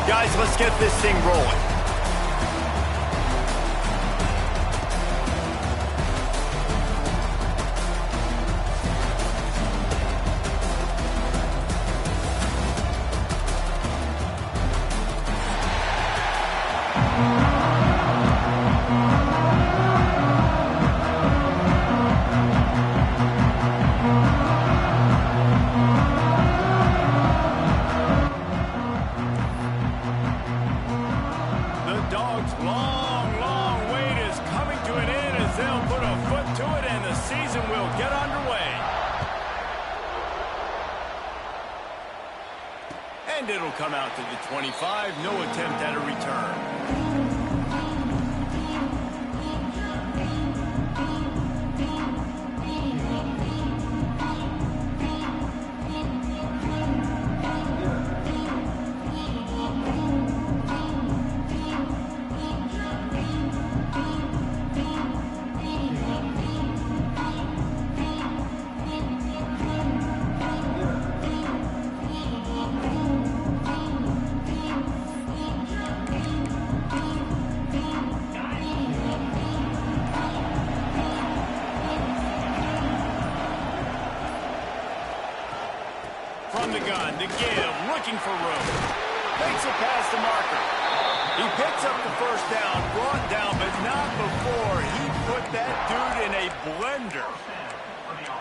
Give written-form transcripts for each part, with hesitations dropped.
Guys, let's get this thing rolling. And it'll come out to the 25. No attempt at a return. From the gun to give, looking for room. Makes it past the marker. He picks up the first down, brought down, but not before he put that dude in a blender.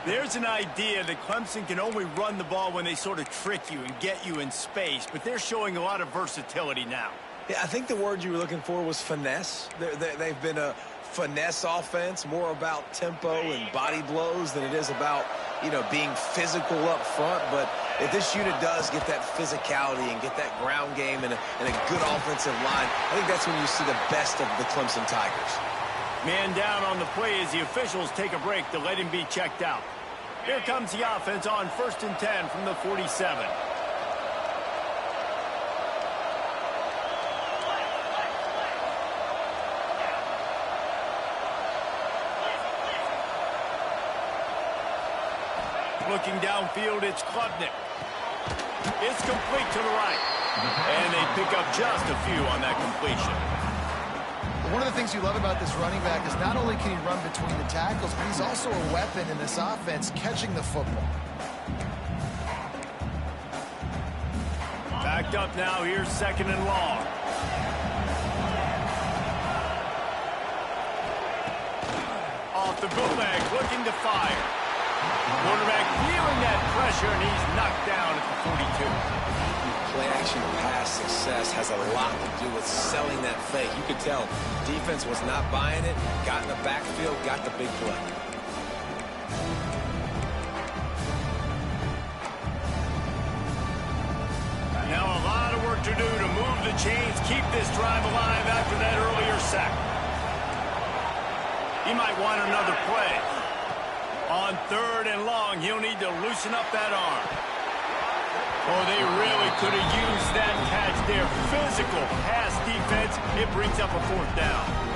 There's an idea that Clemson can only run the ball when they sort of trick you and get you in space, but they're showing a lot of versatility now. Yeah, I think the word you were looking for was finesse. They've been a finesse offense, more about tempo and body blows than it is about, being physical up front. But if this unit does get that physicality and get that ground game and a good offensive line, I think that's when you see the best of the Clemson Tigers. Man down on the play as the officials take a break to let him be checked out. Here comes the offense on 1st and 10 from the 47. Looking downfield, it's Klubnik. It's complete to the right. And they pick up just a few on that completion. One of the things you love about this running back is not only can he run between the tackles, but he's also a weapon in this offense catching the football. Backed up now, here's 2nd and long. Off the bootleg, looking to fire. Quarterback feeling that pressure, and he's knocked down at the 42. Play-action pass success has a lot to do with selling that fake. You could tell defense was not buying it, got in the backfield, got the big play. Now a lot of work to do to move the chains, keep this drive alive after that earlier sack. He might want another play. On 3rd and long, he'll need to loosen up that arm. Oh, they really could have used that catch there. Physical pass defense. It brings up a 4th down.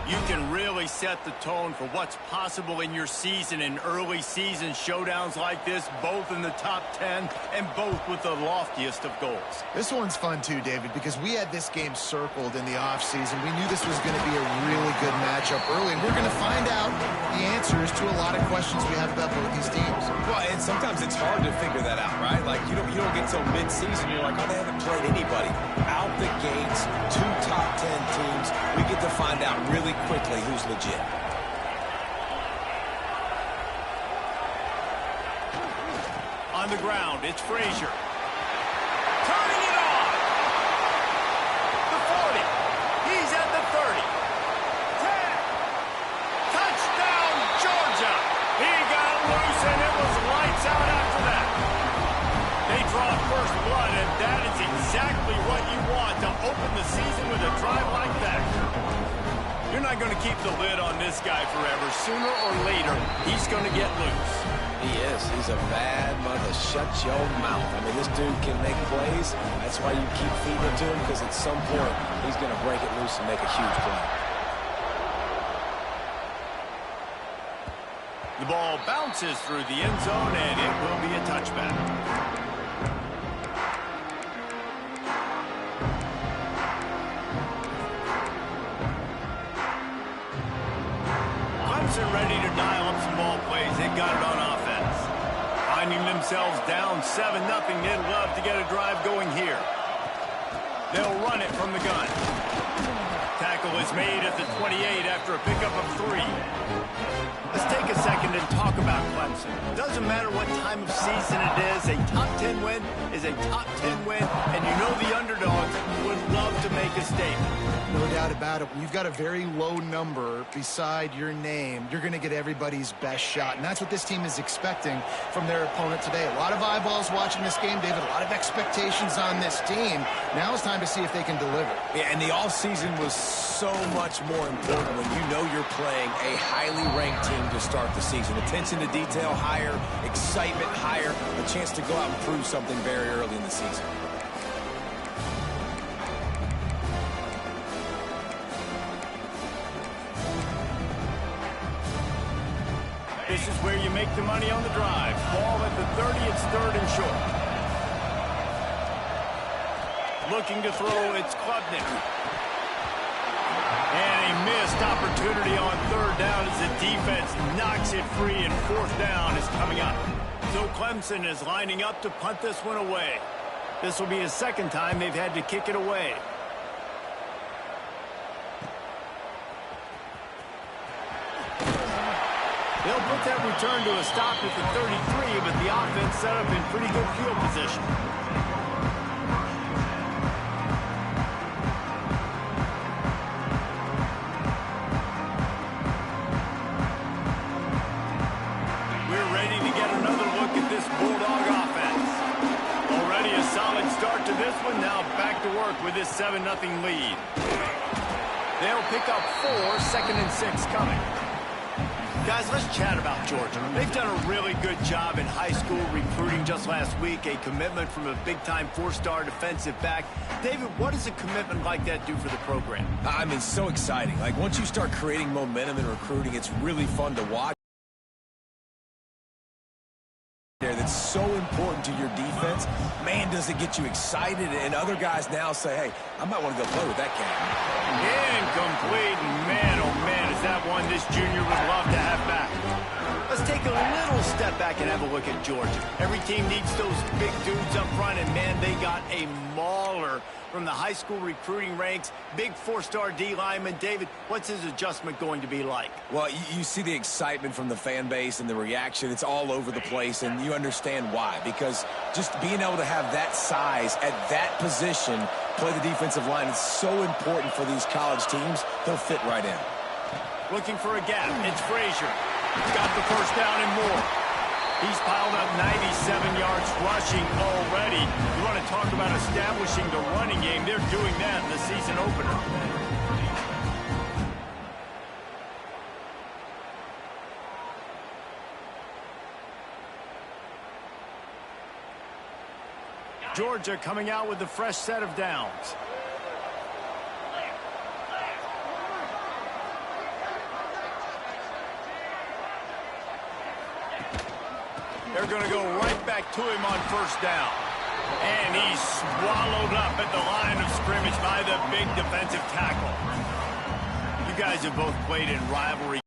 You can really set the tone for what's possible in your season in early season showdowns like this, both in the top 10 and both with the loftiest of goals. This one's fun too, David, because we had this game circled in the offseason. We knew this was going to be a really good matchup early, and we're going to find out the answers to a lot of questions we have about both these teams. Well, and sometimes it's hard to figure that out, right? Like, you don't get till mid-season, you're like, oh, they haven't played anybody. Out the gates, 2 top 10 teams. We get to find out really quickly who's legit. On the ground, it's Frazier. Turning it on. The 40. He's at the 30. 10. Touchdown, Georgia. He got loose, and it was lights out after that. They draw first blood, and that is exactly what you want to open the season with a drive like that. You're not going to keep the lid on this guy forever. Sooner or later, he's going to get loose. He is. He's a bad mother. Shut your mouth. I mean, this dude can make plays. That's why you keep feeding it to him, because at some point, he's going to break it loose and make a huge play. The ball bounces through the end zone, and it will be a touchback. themselves down 7-0. They'd love to get a drive going here. They'll run it from the gun. Tackle is made at the 28 after a pickup of 3. Let's take a second and talk about Clemson. Doesn't matter what time of season it is, a top 10 win is a top 10 win, and you know the underdogs would love to make a statement. No doubt about it. When you've got a very low number beside your name, you're going to get everybody's best shot, and that's what this team is expecting from their opponent today. A lot of eyeballs watching this game, David, a lot of expectations on this team. Now it's time to see if they can deliver. Yeah, and the offseason was so much more important when you know you're playing a highly ranked team to start the season. Attention to detail higher, excitement higher, a chance to go out and prove something very early in the season. This is where you make the money on the drive. Ball at the 30, it's 3rd and short. Looking to throw, it's Klubnik. And a missed opportunity on 3rd down as the defense knocks it free, and 4th down is coming up. So Clemson is lining up to punt this one away. This will be the 2nd time they've had to kick it away. They'll put that return to a stop at the 33, but the offense set up in pretty good field position. We're ready to get another look at this Bulldog offense. Already a solid start to this one. Now back to work with this 7-0 lead. They'll pick up 4, 2nd and 6 coming. Guys, let's chat about Georgia. They've done a really good job in high school recruiting just last week, a commitment from a big-time 4-star defensive back. David, what does a commitment like that do for the program? I mean, so exciting. Like, once you start creating momentum in recruiting, it's really fun to watch. That's so important to your defense. Man, does it get you excited, and other guys now say, hey, I might want to go play with that cat. Incomplete, man, oh man, is that one this junior would love to have back. Let's take a little step back and have a look at Georgia. Every team needs those big dudes up front, and man, they got a mauler from the high school recruiting ranks. Big 4-star D lineman. David, what's his adjustment going to be like? Well, you see the excitement from the fan base and the reaction. It's all over the place, and you understand why. Because just being able to have that size at that position, play the defensive line, it's so important for these college teams. They'll fit right in. Looking for a gap. It's Frazier. He's got the 1st down and more. He's piled up 97 yards rushing already. You want to talk about establishing the running game. They're doing that in the season opener. Georgia coming out with a fresh set of downs. They're going to go right back to him on 1st down. And he's swallowed up at the line of scrimmage by the big defensive tackle. You guys have both played in rivalry.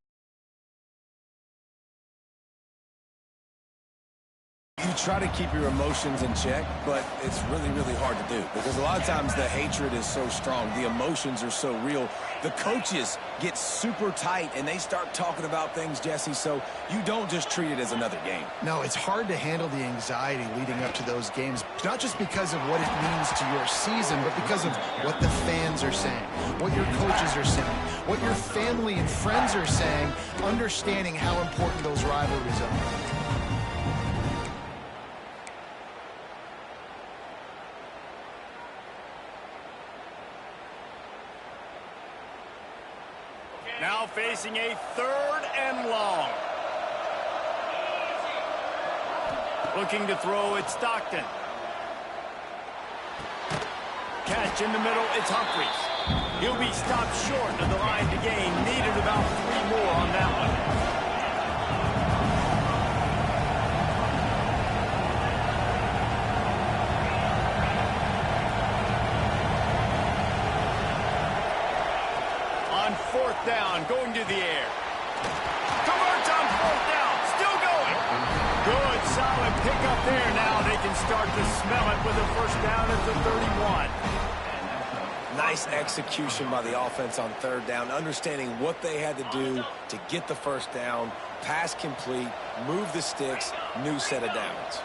You try to keep your emotions in check, but it's really, really hard to do because a lot of times the hatred is so strong. The emotions are so real. The coaches get super tight, and they start talking about things, Jesse, so you don't just treat it as another game. No, it's hard to handle the anxiety leading up to those games, not just because of what it means to your season, but because of what the fans are saying, what your coaches are saying, what your family and friends are saying, understanding how important those rivalries are. Now facing a 3rd and long. Looking to throw, it's Stockton. Catch in the middle, it's Humphries. He'll be stopped short of the line to gain. Needed about 3 more on that one. On 4th down, going to the air. Converts on 4th down, still going. Good side. Solid pickup there. Now they can start to smell it with a first down at the 31. Nice execution by the offense on third down, understanding what they had to do to get the first down, pass complete, move the sticks, new set of downs.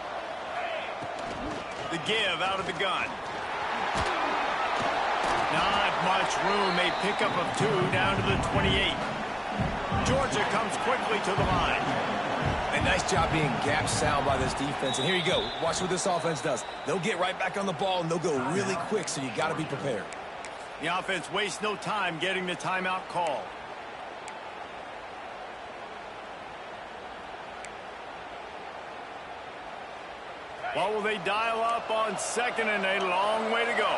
The give out of the gun. Not much room. A pickup of 2 down to the 28. Georgia comes quickly to the line. A nice job being gap sound by this defense. And here you go. Watch what this offense does. They'll get right back on the ball, and they'll go really quick, so you got to be prepared. The offense wastes no time getting the timeout call. What will they dial up on second and a long way to go?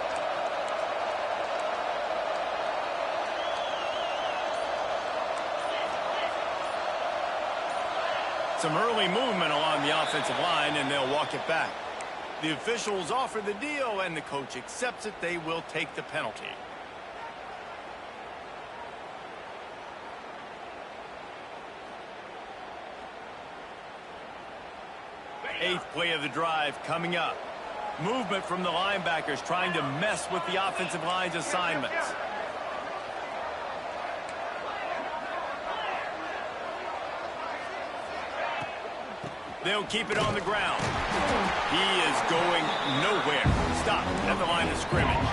Some early movement along the offensive line, and they'll walk it back. The officials offer the deal, and the coach accepts it. They will take the penalty. Eighth play of the drive coming up. Movement from the linebackers trying to mess with the offensive line's assignments. They'll keep it on the ground. He is going nowhere. Stop at the line of scrimmage.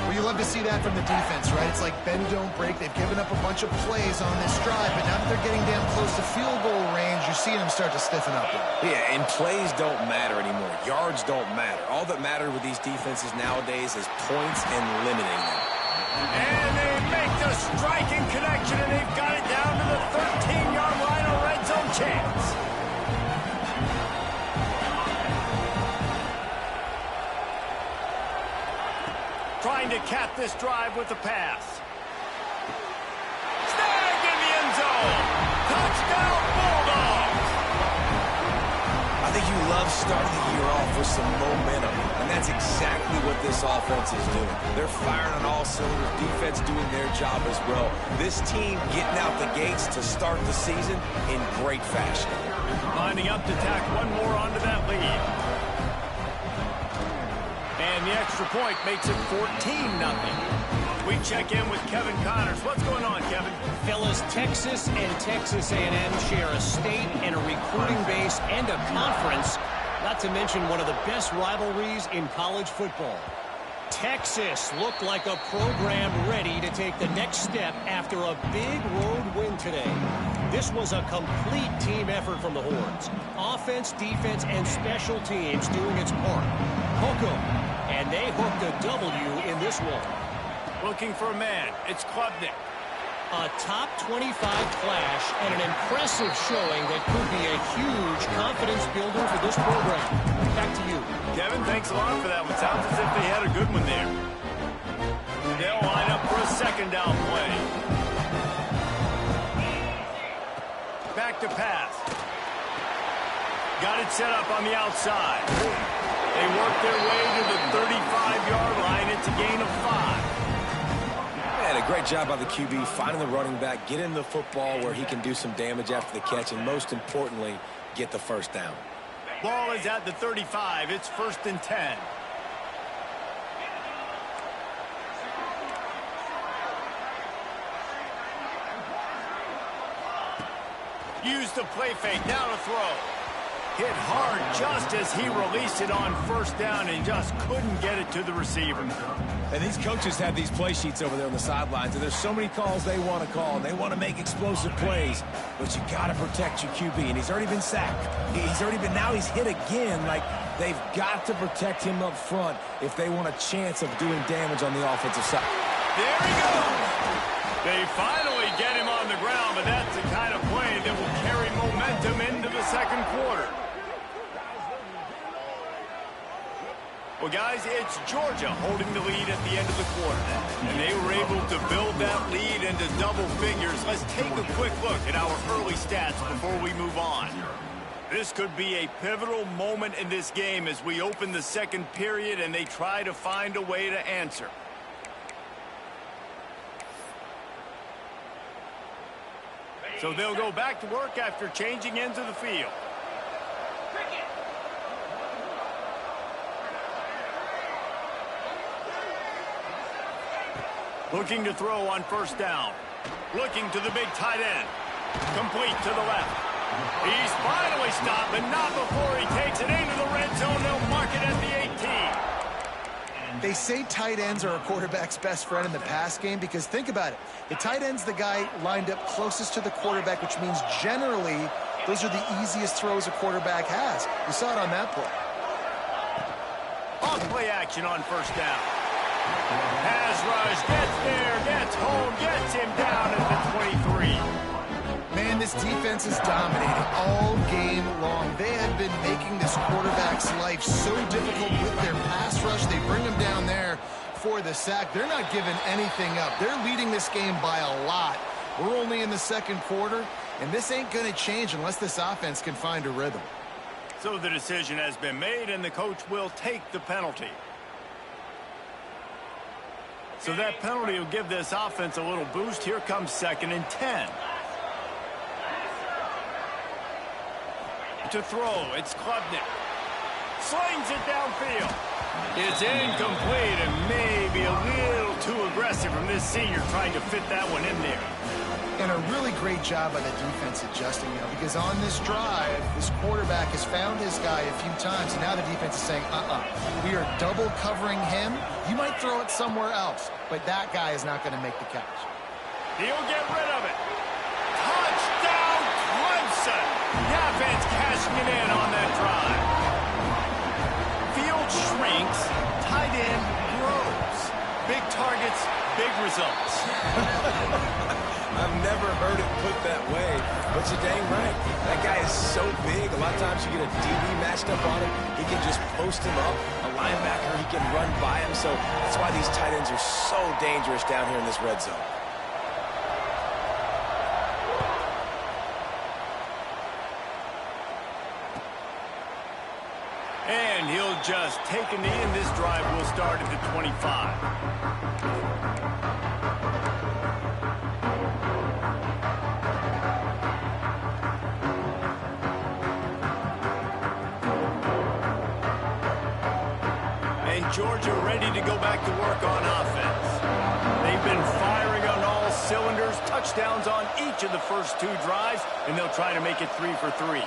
Well, you love to see that from the defense, right? It's like bend, don't break. They've given up a bunch of plays on this drive, but now that they're getting down close to field goal range, you're seeing them start to stiffen up. Yeah, and plays don't matter anymore. Yards don't matter. All that matters with these defenses nowadays is points and limiting them. And they make the striking connection, and they've got it down to the 13-yard line, a red zone chance. Trying to cap this drive with the pass. Snag in the end zone. Touchdown, Bulldogs. I think you love starting the year off with some momentum, and that's exactly what this offense is doing. They're firing on all cylinders, defense doing their job as well. This team getting out the gates to start the season in great fashion. Lining up to tack one more onto that lead. And the extra point makes it 14-0. We check in with Kevin Connors. What's going on, Kevin? Fellas, Texas and Texas A&M share a state and a recruiting base and a conference, not to mention one of the best rivalries in college football. Texas looked like a program ready to take the next step after a big road win today. This was a complete team effort from the Horns. Offense, defense, and special teams doing its part. Hook 'em, and they hooked a W in this one. Looking for a man. It's Klubnik. A top 25 flash and an impressive showing that could be a huge confidence builder for this program. Back to you. Kevin, thanks a lot for that one. Sounds as if they had a good one there. They'll line up for a second down play. Back to pass. Got it set up on the outside. They work their way to the 35-yard line. It's a gain of 5. And a great job by the QB finding the running back, getting the football where he can do some damage after the catch, and most importantly, get the first down. Ball is at the 35. It's 1st and 10. Use the play fake. Now to throw. Hit hard just as he released it on first down and just couldn't get it to the receiver. And these coaches have these play sheets over there on the sidelines, and there's so many calls they want to call, and they want to make explosive plays, but you got to protect your QB, and he's already been sacked. Now he's hit again. Like, they've got to protect him up front if they want a chance of doing damage on the offensive side. There he goes. They finally get him on the ground, but that's the kind of play that will carry momentum into the second quarter. Well, guys, it's Georgia holding the lead at the end of the quarter. And they were able to build that lead into double figures. Let's take a quick look at our early stats before we move on. This could be a pivotal moment in this game as we open the second period and they try to find a way to answer. So they'll go back to work after changing into the field. Looking to throw on first down. Looking to the big tight end. Complete to the left. He's finally stopped, but not before he takes it into the red zone. They'll mark it at the 18. They say tight ends are a quarterback's best friend in the pass game because think about it. The tight end's the guy lined up closest to the quarterback, which means generally those are the easiest throws a quarterback has. You saw it on that play. On play action on first down. Pass rush, gets there, gets home, gets him down at the 23. Man, this defense is dominating all game long. They have been making this quarterback's life so difficult with their pass rush. They bring him down there for the sack. They're not giving anything up. They're leading this game by a lot. We're only in the second quarter, and this ain't going to change unless this offense can find a rhythm. So the decision has been made, and the coach will take the penalty. So that penalty will give this offense a little boost. Here comes 2nd and 10. To throw, it's Klubnik. Slings it downfield. It's incomplete and maybe a little too aggressive from this senior trying to fit that one in there. And a really great job by the defense adjusting, because on this drive, this quarterback has found his guy a few times, and now the defense is saying, we are double covering him. You might throw it somewhere else, but that guy is not going to make the catch. He'll get rid of it. Touchdown, Clemson. The offense cashing it in on that drive. Field shrinks, tight end grows. Big targets, big results. I've never heard it put that way, but you're dang right. That guy is so big. A lot of times you get a DB matched up on him. He can just post him up. A linebacker, he can run by him. So that's why these tight ends are so dangerous down here in this red zone. And he'll just take a knee, and this drive will start at the 25. Georgia ready to go back to work on offense. They've been firing on all cylinders, touchdowns on each of the first 2 drives, and they'll try to make it 3 for 3.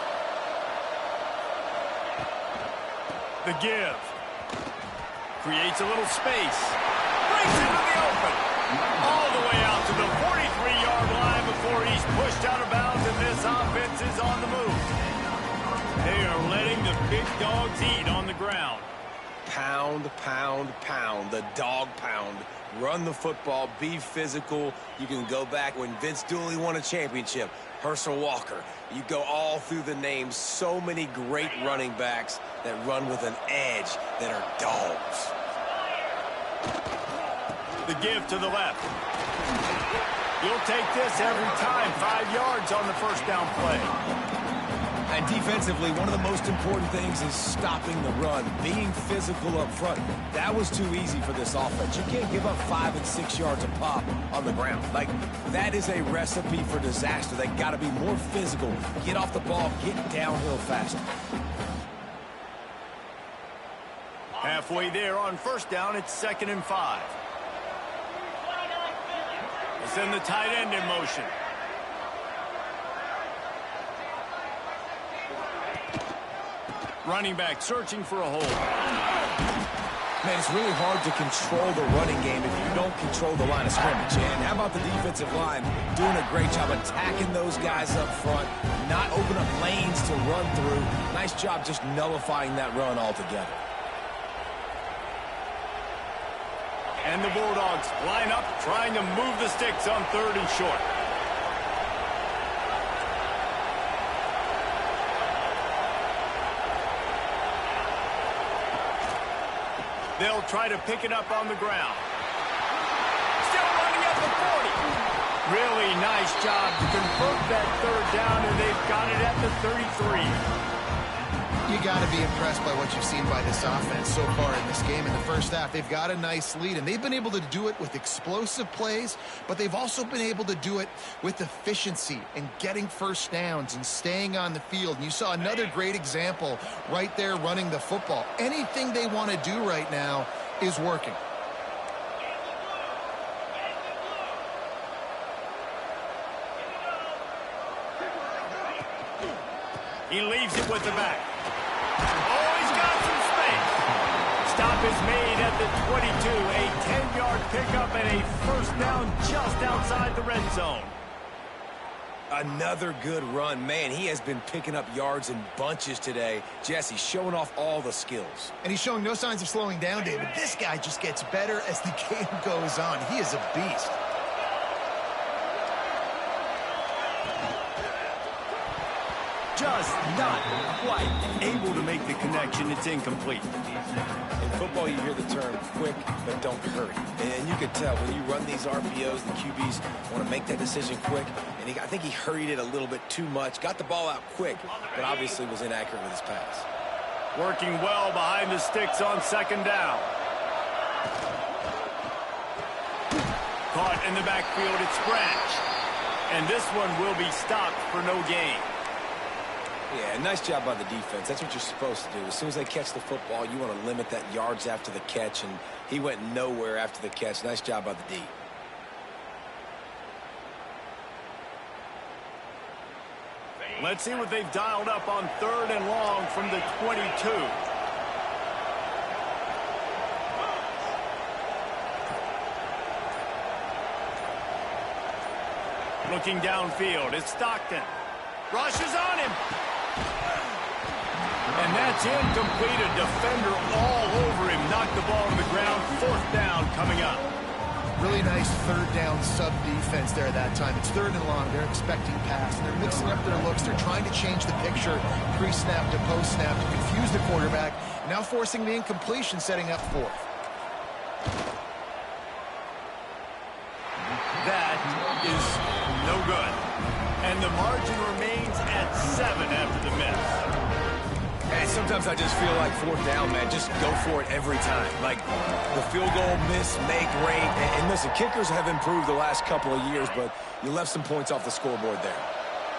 The give. Creates a little space. Brings it to the open. All the way out to the 43-yard line before he's pushed out of bounds, and this offense is on the move. They are letting the big dogs eat on the ground. Pound, pound, pound, the dog pound. Run the football, be physical. You can go back when Vince Dooley won a championship, Herschel Walker. You go all through the names. So many great running backs that run with an edge that are dogs. The give to the left. You'll take this every time. 5 yards on the first down play. And defensively, one of the most important things is stopping the run, being physical up front. That was too easy for this offense. You can't give up 5 and 6 yards a pop on the ground. Like, that is a recipe for disaster. They got to be more physical, get off the ball, get downhill faster. Halfway there on first down, it's 2nd and 5. They send the tight end in motion. Running back searching for a hole. Man, it's really hard to control the running game if you don't control the line of scrimmage. And how about the defensive line doing a great job attacking those guys up front, not open up lanes to run through. Nice job just nullifying that run altogether. And the Bulldogs line up, trying to move the sticks on 3rd and short. They'll try to pick it up on the ground. Still running at the 40. Really nice job to convert that 3rd down, and they've got it at the 33. You got to be impressed by what you've seen by this offense so far in this game. In the first half, they've got a nice lead, and they've been able to do it with explosive plays, but they've also been able to do it with efficiency and getting first downs and staying on the field. And you saw another great example right there running the football. Anything they want to do right now is working. He leaves it with the back. Oh, he's got some space. Stop is made at the 22. A 10-yard pickup and a first down just outside the red zone. Another good run. Man, he has been picking up yards in bunches today. Jesse showing off all the skills. And he's showing no signs of slowing down, David. This guy just gets better as the game goes on. He is a beast. Just not quite able to make the connection. It's incomplete. In football, you hear the term quick, but don't hurry. And you can tell when you run these RPOs, the QBs want to make that decision quick. And I think he hurried it a little bit too much. Got the ball out quick, but obviously was inaccurate with his pass. Working well behind the sticks on second down. Caught in the backfield, it's Branch. And this one will be stopped for no gain. Yeah, nice job by the defense. That's what you're supposed to do. As soon as they catch the football, you want to limit that yards after the catch, and he went nowhere after the catch. Nice job by the D. Let's see what they've dialed up on 3rd and long from the 22. Looking downfield, it's Stockton. Rushes on him. And that's incomplete. A defender all over him. Knocked the ball to the ground. 4th down coming up. Really nice 3rd down sub defense there that time. It's 3rd and long. They're expecting pass, and they're mixing up their looks. They're trying to change the picture pre-snap to post-snap to confuse the quarterback. Now forcing the incompletion, setting up 4th. That is no good. And the margin remains at 7 after the miss. And sometimes I just feel like 4th down, man. Just go for it every time. Like the field goal, miss, make, rate. And listen, kickers have improved the last couple of years, but you left some points off the scoreboard there.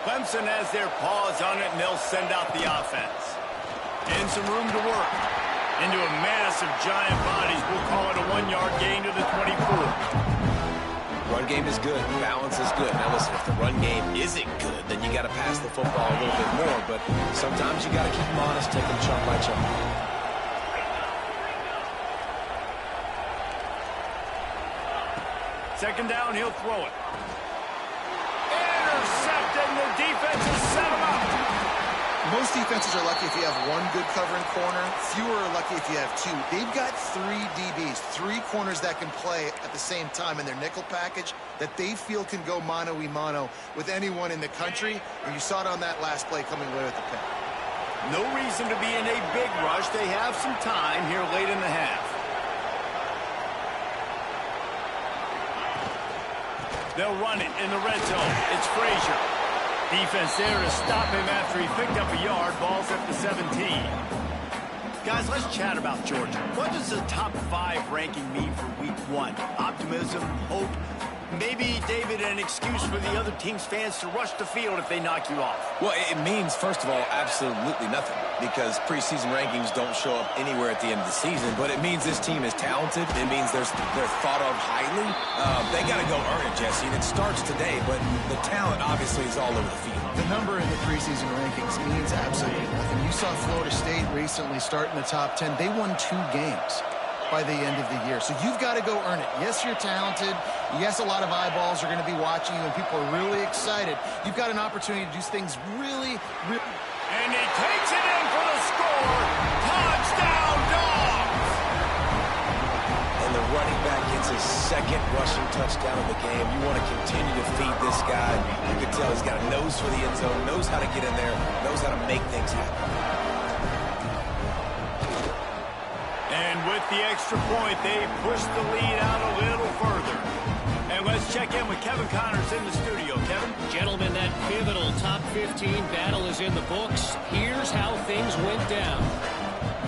Clemson has their paws on it, and they'll send out the offense. And some room to work. Into a mass of giant bodies. We'll call it a 1-yard gain to the 24. Run game is good. Balance is good. Now, listen, if the run game isn't good, then you got to pass the football a little bit more. But sometimes you got to keep them honest, take them chunk by chunk. Second down, he'll throw it. Intercepted, and the defense has set him up. Most defenses are lucky if you have one good covering corner. Fewer are lucky if you have 2. They've got 3 DBs, 3 corners that can play at the same time in their nickel package that they feel can go mano-a-mano with anyone in the country. And you saw it on that last play coming away with the pick. No reason to be in a big rush. They have some time here late in the half. They'll run it in the red zone. It's Frazier. Defense there to stop him after he picked up a yard. Ball's at the 17. Guys, let's chat about Georgia. What does the top 5 ranking mean for week 1? Optimism, hope, maybe, David, an excuse for the other team's fans to rush the field if they knock you off. Well, it means, first of all, absolutely nothing, because preseason rankings don't show up anywhere at the end of the season, but it means this team is talented. It means they're thought of highly. They got to go earn it, Jesse, and it starts today, but the talent obviously is all over the field. The number in the preseason rankings means absolutely nothing. You saw Florida State recently start in the top 10. They won 2 games by the end of the year. So you've got to go earn it. Yes, you're talented. Yes, a lot of eyeballs are going to be watching you, and people are really excited. You've got an opportunity to do things really. And he takes it in for the score. Touchdown, Dogs! And the running back gets his 2nd rushing touchdown of the game. You want to continue to feed this guy. You can tell he's got a nose for the end zone, knows how to get in there, knows how to make things happen. And with the extra point, they push the lead out a little further. And let's check in with Kevin Connors in the studio. Kevin? Gentlemen, that pivotal top 15 battle is in the books. Here's how things went down.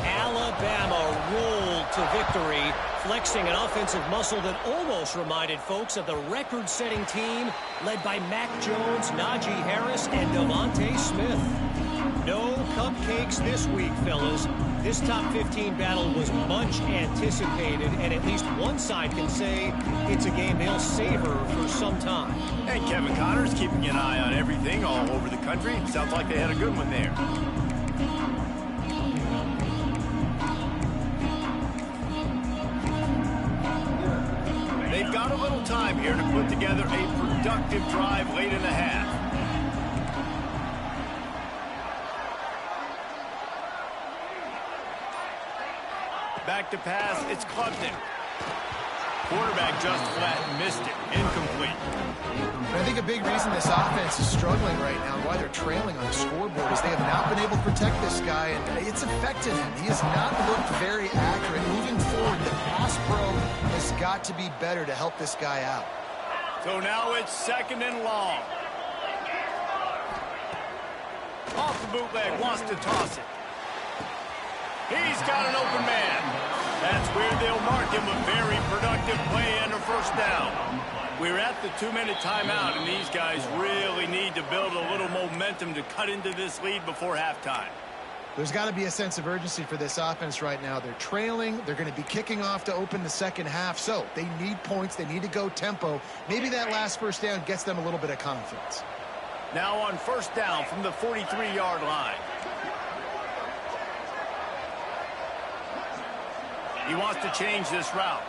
Alabama rolled to victory, flexing an offensive muscle that almost reminded folks of the record-setting team led by Mac Jones, Najee Harris, and Devontae Smith. No cupcakes this week, fellas. This top 15 battle was much anticipated, and at least one side can say it's a game they'll savor for some time. And Kevin Connor's keeping an eye on everything all over the country. Sounds like they had a good one there. They've got a little time here to put together a productive drive late in the half. Back to pass, it's Clumpton. Quarterback just flat missed it. Incomplete. I think a big reason this offense is struggling right now, and why they're trailing on the scoreboard, is they have not been able to protect this guy, and it's affected him. He has not looked very accurate. Moving forward, the pass pro has got to be better to help this guy out. So now it's 2nd and long. Off the bootleg, wants to toss it. He's got an open man. That's where they'll mark him. A very productive play and a first down. We're at the 2-minute timeout, and these guys really need to build a little momentum to cut into this lead before halftime. There's got to be a sense of urgency for this offense right now. They're trailing. They're going to be kicking off to open the second half. So they need points. They need to go tempo. Maybe that last first down gets them a little bit of confidence. Now on first down from the 43-yard line. He wants to change this route.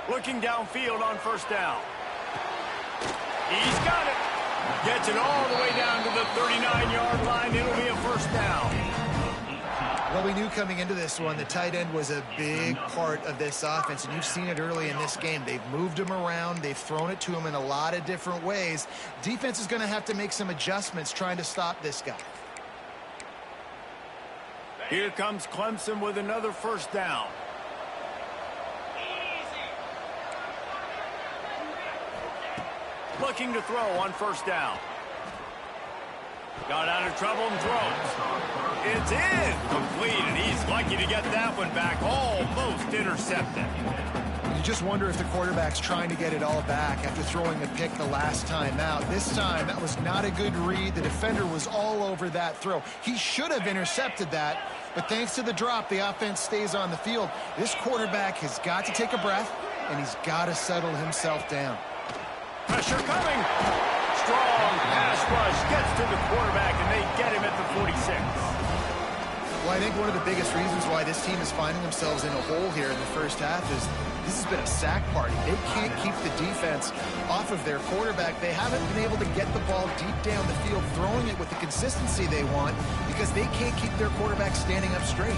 Looking downfield on first down. He's got it. Gets it all the way down to the 39-yard line. It'll be a first down. Well, we knew coming into this one the tight end was a big part of this offense, and you've seen it early in this game. They've moved him around. They've thrown it to him in a lot of different ways. Defense is going to have to make some adjustments trying to stop this guy. Here comes Clemson with another first down. Looking to throw on first down. Got out of trouble and throws. It's incomplete, and he's lucky to get that one back. Almost intercepted. You just wonder if the quarterback's trying to get it all back after throwing a pick the last time out. This time, that was not a good read. The defender was all over that throw. He should have intercepted that, but thanks to the drop, the offense stays on the field. This quarterback has got to take a breath, and he's got to settle himself down. Pressure coming. Strong pass rush gets to the quarterback, and they get him at the 46. Well, I think one of the biggest reasons why this team is finding themselves in a hole here in the first half is this has been a sack party. They can't keep the defense off of their quarterback. They haven't been able to get the ball deep down the field, throwing it with the consistency they want, because they can't keep their quarterback standing up straight.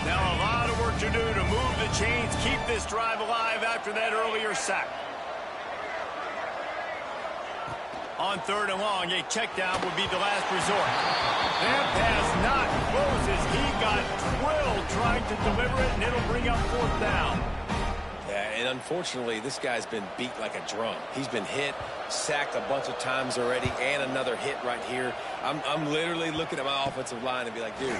Now a lot of work to do to move the chains, keep this drive alive after that earlier sack. On 3rd and long, a check down would be the last resort. That pass not closes. He got drilled trying to deliver it, and it'll bring up 4th down. Yeah, and unfortunately, this guy's been beat like a drum. He's been hit, sacked a bunch of times already, and another hit right here. I'm literally looking at my offensive line and be like, dude,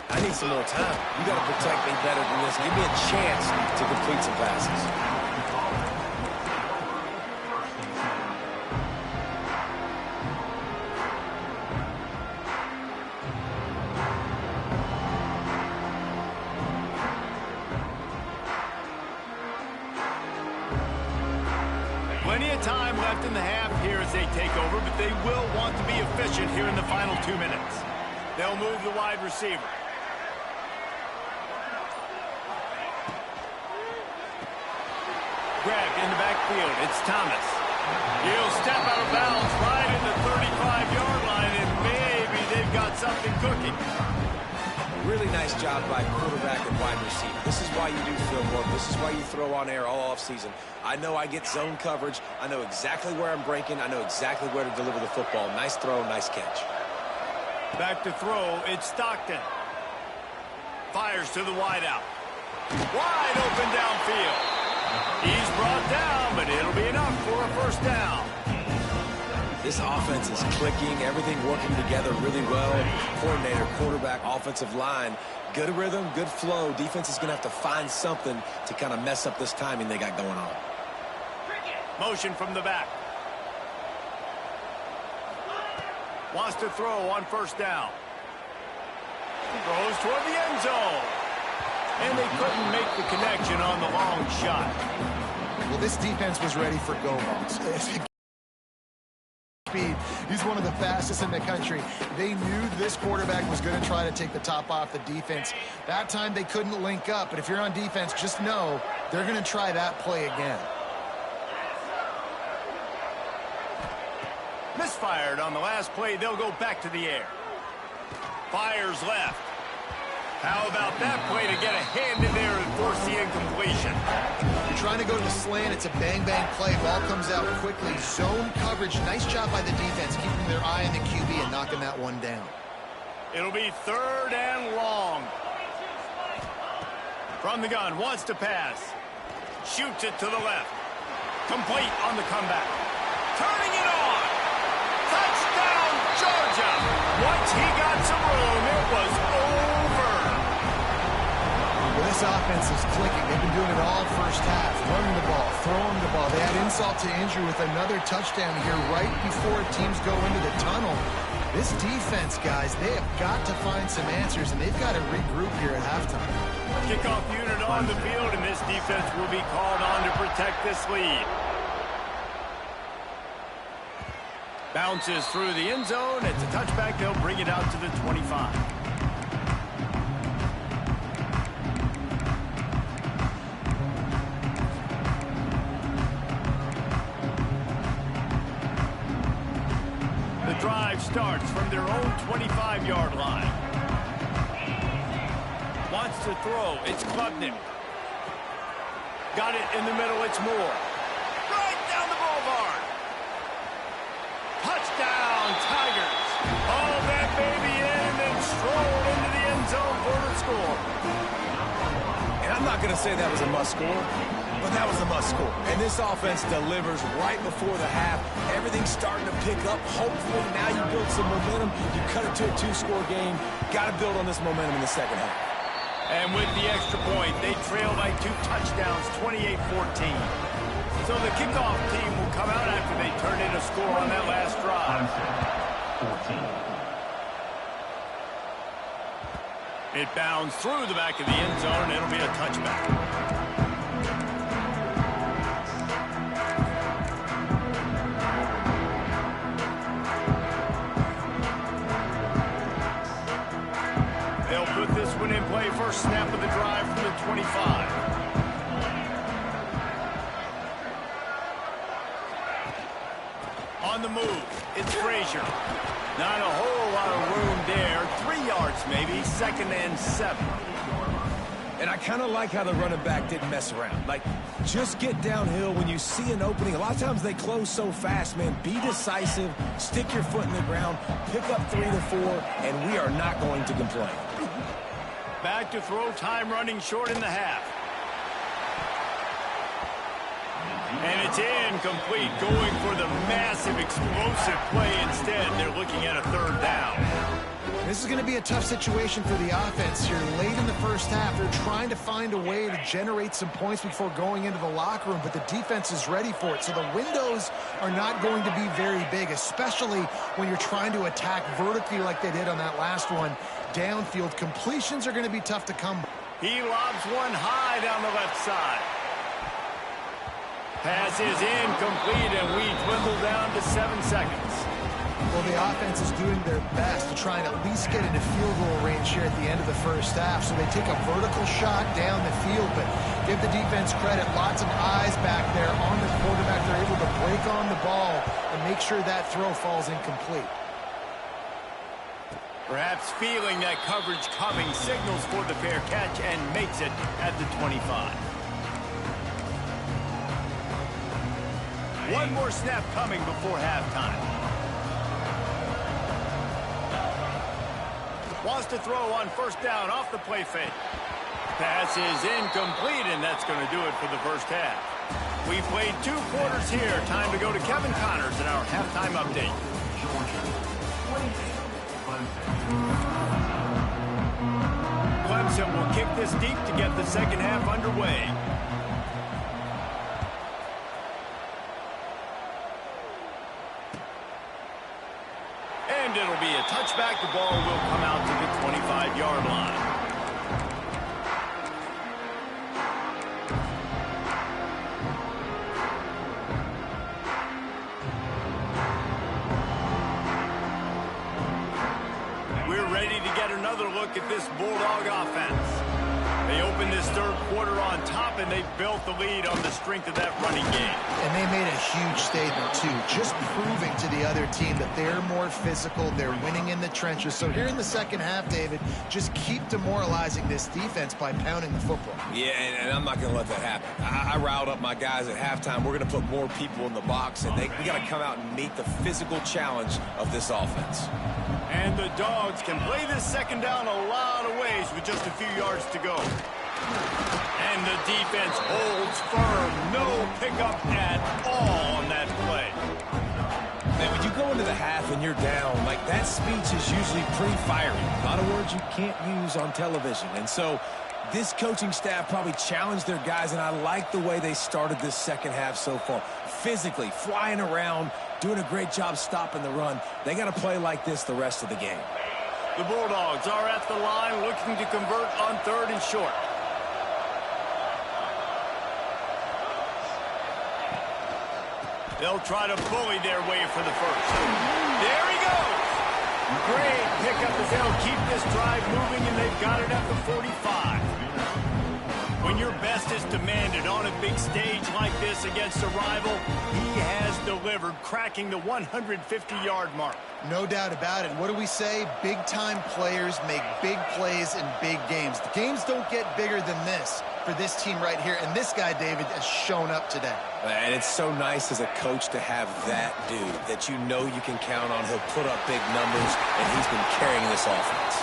I need some more time. You got to protect me better than this. Give me a chance to complete some passes. Plenty of time left in the half here as they take over, but they will want to be efficient here in the final 2 minutes. They'll move the wide receiver. Greg in the backfield. It's Thomas. He'll step out of bounds right in the 35-yard line, and maybe they've got something cooking. Really nice job by quarterback and wide receiver. This is why you do film work. This is why you throw on air all offseason. I know I get zone coverage. I know exactly where I'm breaking. I know exactly where to deliver the football. Nice throw, nice catch. Back to throw, it's Stockton. Fires to the wideout. Wide open downfield. He's brought down, but it'll be enough for a first down. This offense is clicking, everything working together really well. Coordinator, quarterback, offensive line, good rhythm, good flow. Defense is going to have to find something to kind of mess up this timing they got going on. Motion from the back. Wants to throw on first down. Throws toward the end zone. And they couldn't make the connection on the long shot. Well, this defense was ready for go balls. Speed. He's one of the fastest in the country. They knew this quarterback was going to try to take the top off the defense. That time they couldn't link up, but if you're on defense, just know they're going to try that play again. Misfired on the last play. They'll go back to the air. Fires left. How about that play to get a hand in there and force the incompletion? You're trying to go to the slant. It's a bang-bang play. Ball comes out quickly. Zone coverage. Nice job by the defense, keeping their eye on the QB and knocking that one down. It'll be 3rd and long. From the gun, wants to pass. Shoots it to the left. Complete on the comeback. Turning it on. Touchdown, Georgia. Once he got some room, it was over. Well, this offense is clicking. They've been doing it all first half. Running the ball, throwing the ball. They had insult to injury with another touchdown here right before teams go into the tunnel. This defense, guys, they have got to find some answers, and they've got to regroup here at halftime. Kickoff unit on the field, and this defense will be called on to protect this lead. Bounces through the end zone. It's a touchback. They'll bring it out to the 25. The drive starts from their own 25-yard line. Wants to throw. It's Klubnik. Got it in the middle. It's Moore. Right down the boulevard. Touchdown, Tigers. Oh, that baby in and then strolled into the end zone for the score. And I'm not going to say that was a must score, but that was a must score. And this offense delivers right before the half. Everything's starting to pick up. Hopefully now you build some momentum. You cut it to a 2-score game. Got to build on this momentum in the second half. And with the extra point, they trail by 2 touchdowns, 28-14. So the kickoff team will come out after they turn in a score on that last drive. 14. It bounds through the back of the end zone. It'll be a touchback. They'll put this one in play. First snap of the drive from the 25. On the move, it's Frazier. Not a whole lot of room there. 3 yards maybe, 2nd and 7. And I kind of like how the running back didn't mess around. Like, just get downhill when you see an opening. A lot of times they close so fast, man. Be decisive, stick your foot in the ground, pick up 3 to 4, and we are not going to complain. Back to throw, time running short in the half. And it's incomplete, going for the massive explosive play instead. They're looking at a 3rd down. This is going to be a tough situation for the offense here. Late in the first half, they're trying to find a way to generate some points before going into the locker room, but the defense is ready for it. So the windows are not going to be very big, especially when you're trying to attack vertically like they did on that last one. Downfield completions are going to be tough to come by. He lobs one high down the left side. Pass is incomplete, and we dwindle down to 7 seconds. Well, the offense is doing their best to try and at least get into field goal range here at the end of the first half. So they take a vertical shot down the field, but give the defense credit. Lots of eyes back there on the quarterback. They're able to break on the ball and make sure that throw falls incomplete. Perhaps feeling that coverage coming, signals for the fair catch and makes it at the 25. One more snap coming before halftime. Wants to throw on first down off the play fake. Pass is incomplete, and that's going to do it for the first half. We've played 2 quarters here. Time to go to Kevin Connors in our halftime update. Clemson will kick this deep to get the second half underway. touchback, the ball will come out to the 25-yard line. We're ready to get another look at this Bulldog offense. They opened this third quarter on top, and they built the lead on the strength of that running game. And they made a huge statement, too, just proving to the other team that they're more physical, they're winning in the trenches. So here in the second half, David, just keep demoralizing this defense by pounding the football. Yeah, and I'm not going to let that happen. I riled up my guys at halftime. We're going to put more people in the box, and we got to come out and meet the physical challenge of this offense. And the Dogs can play this second down a lot of ways with just a few yards to go. And the defense holds firm. No pickup at all on that play. Man, when you go into the half and you're down, like, that speech is usually pretty fiery. A lot of words you can't use on television. And so this coaching staff probably challenged their guys, and I like the way they started this second half so far. Physically, flying around, doing a great job stopping the run. They got to play like this the rest of the game. The Bulldogs are at the line looking to convert on 3rd and short. They'll try to bully their way for the first. There he goes. Great pickup as they'll keep this drive moving, and they've got it at the 45. When your best is demanded on a big stage like this against a rival, he has delivered, cracking the 150-yard mark. No doubt about it. What do we say? Big-time players make big plays in big games. The games don't get bigger than this for this team right here, and this guy, David, has shown up today. And it's so nice as a coach to have that dude that you know you can count on. He'll put up big numbers, and he's been carrying this offense.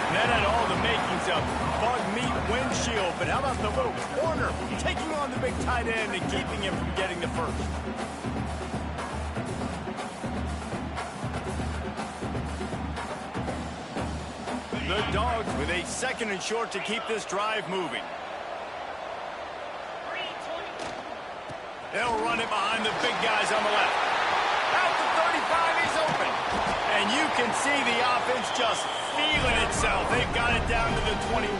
And that had all the makings of bug meat windshield, but how about the little corner taking on the big tight end and keeping him from getting the first? The Dogs with a 2nd and short to keep this drive moving. They'll run it behind the big guys on the left. Out to 35, he's open. And you can see the offense just feeling itself. They've got it down to the 21.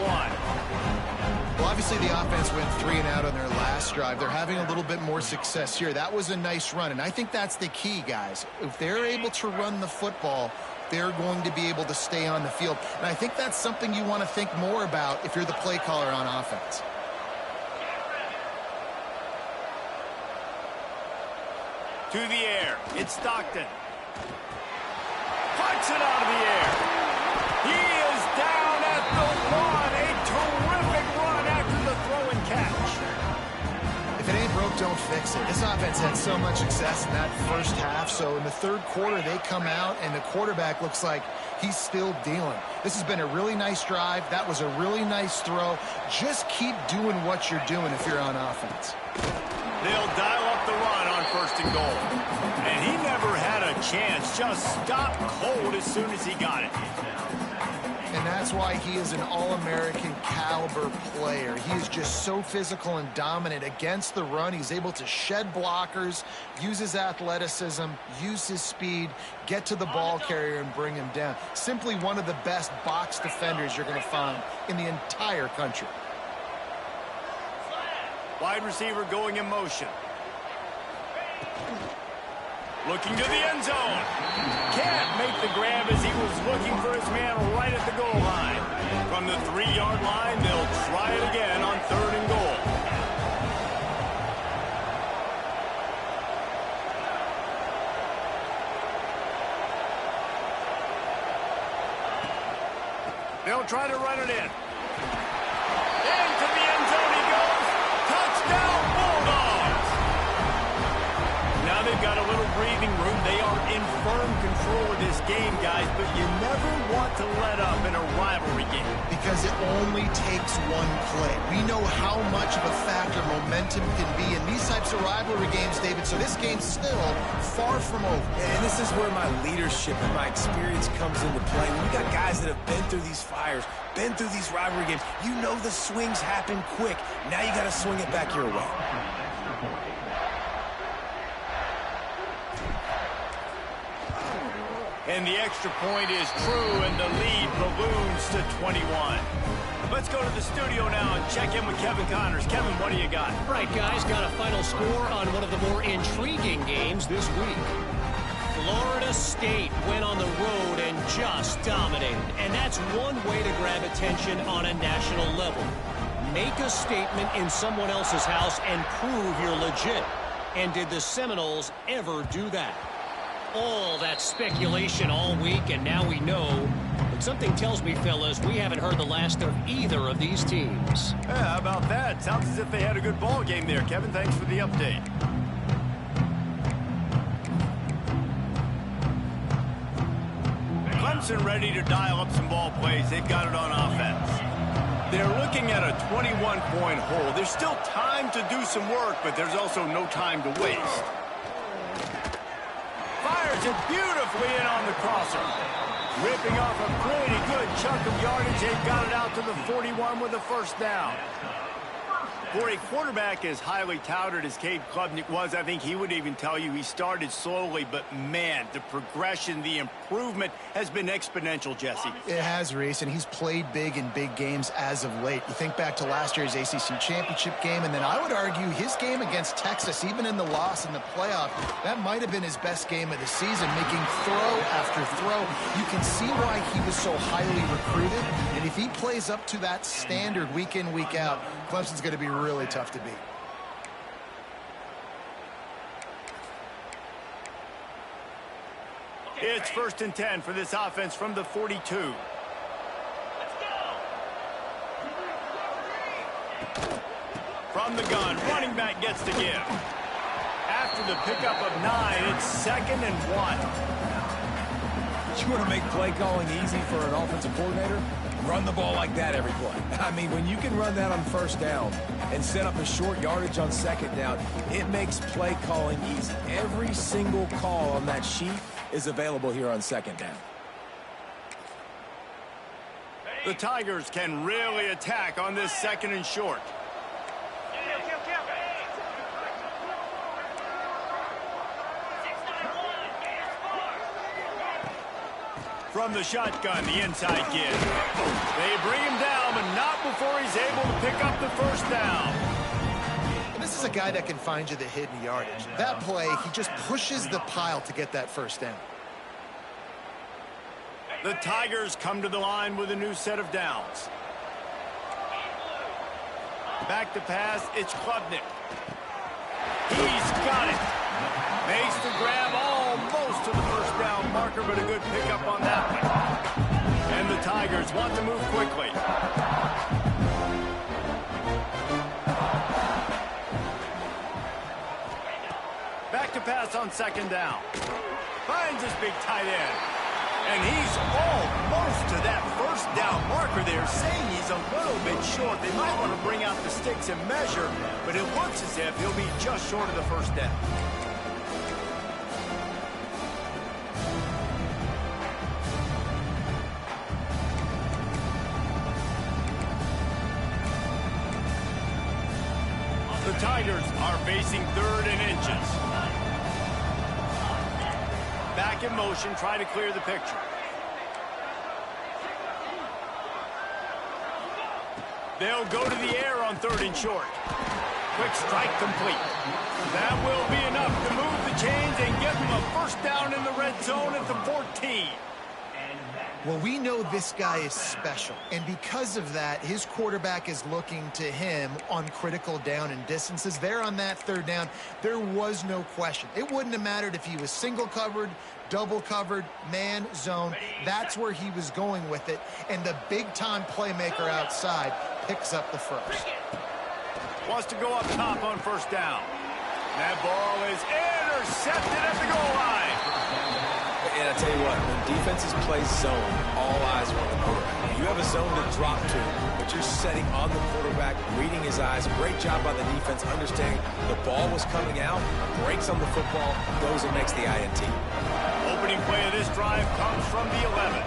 Well, obviously the offense went 3 and out on their last drive. They're having a little bit more success here. That was a nice run, and I think that's the key, guys. If they're able to run the football, they're going to be able to stay on the field. And I think that's something you want to think more about if you're the play caller on offense. To the air, it's Stockton. Puts it out of the air. He is down at the 1. A terrific run after the throw and catch. If it ain't broke, don't fix it. This offense had so much success in that first half, so in the third quarter they come out and the quarterback looks like he's still dealing. This has been a really nice drive. That was a really nice throw. Just keep doing what you're doing if you're on offense. They'll dial up the run on 1st and goal. And he never had a chance. Just stopped cold as soon as he got it. And that's why he is an All-American caliber player. He is just so physical and dominant against the run. He's able to shed blockers, use his athleticism, use his speed, get to the ball carrier and bring him down. Simply one of the best box defenders you're going to find in the entire country. Wide receiver going in motion. Looking to the end zone. Can't make the grab as he was looking for his man right at the goal line. From the 3-yard line, they'll try it again on 3rd and goal. They'll try to run it in. Into the end zone he goes. Touchdown, Bulldogs! Now they've got a little breathing room. They are in firm control of this game, guys, but you never want to let up in a rivalry game. Because it only takes one play. We know how much of a factor momentum can be in these types of rivalry games, David, so this game's still far from over. And this is where my leadership and my experience comes into play. When you got guys that have been through these fires, been through these rivalry games, you know the swings happen quick. Now you got to swing it back your way. And the extra point is true, and the lead balloons to 21. Let's go to the studio now and check in with Kevin Connors. Kevin, what do you got? All right, guys, got a final score on one of the more intriguing games this week. Florida State went on the road and just dominated. And that's one way to grab attention on a national level. Make a statement in someone else's house and prove you're legit. And did the Seminoles ever do that? All that speculation all week, and now we know. But something tells me, fellas, we haven't heard the last of either of these teams. Yeah, how about that? Sounds as if they had a good ball game there. Kevin, thanks for the update. Clemson ready to dial up some ball plays. They've got it on offense. They're looking at a 21-point hole. There's still time to do some work, but there's also no time to waste. Fires it beautifully in on the crosser. Ripping off a pretty good chunk of yardage. They've got it out to the 41 with a first down. For a quarterback as highly touted as Cade Klubnik was, I think he would even tell you he started slowly, but man, the progression, the improvement has been exponential, Jesse. It has, Reese, and he's played big in big games as of late. You think back to last year's ACC championship game, and then I would argue his game against Texas, even in the loss in the playoff, that might have been his best game of the season, making throw after throw. You can see why he was so highly recruited, and if he plays up to that standard week in, week out, Clemson's going to be really tough to beat. It's 1st and 10 for this offense from the 42. From the gun, running back gets to give. After the pickup of 9, it's 2nd and 1. You want to make play calling easy for an offensive coordinator? Run the ball like that every play. I mean, when you can run that on first down and set up a short yardage on second down, it makes play calling easy. Every single call on that sheet is available here on second down. The Tigers can really attack on this 2nd and short. From the shotgun, the inside give. They bring him down, but not before he's able to pick up the first down. And this is a guy that can find you the hidden yardage. That play, he just pushes the pile to get that first down. The Tigers come to the line with a new set of downs. Back to pass, it's Klubnik. He's got it. Makes the grab almost to the first down marker, but a good pickup on that one. And the Tigers want to move quickly. Back to pass on second down. Finds his big tight end. And he's almost to that first down marker there, saying he's a little bit short. They might want to bring out the sticks and measure, but it looks as if he'll be just short of the first down. The Tigers are facing 3rd and inches. Back in motion, try to clear the picture. They'll go to the air on 3rd and short. Quick strike complete. That will be enough to move the chains and get them a first down in the red zone at the 14. Well, we know this guy is special, and because of that, his quarterback is looking to him on critical down and distances. There on that 3rd down, there was no question. It wouldn't have mattered if he was single covered, double covered, man, zone. That's where he was going with it, and the big-time playmaker outside picks up the first. Wants to go up top on first down. That ball is intercepted at the goal line. And I tell you what, when defenses play zone, all eyes are on the quarterback. You have a zone to drop to, but you're setting on the quarterback, reading his eyes. Great job by the defense, understanding the ball was coming out, breaks on the football, goes and makes the INT. Opening play of this drive comes from the 11.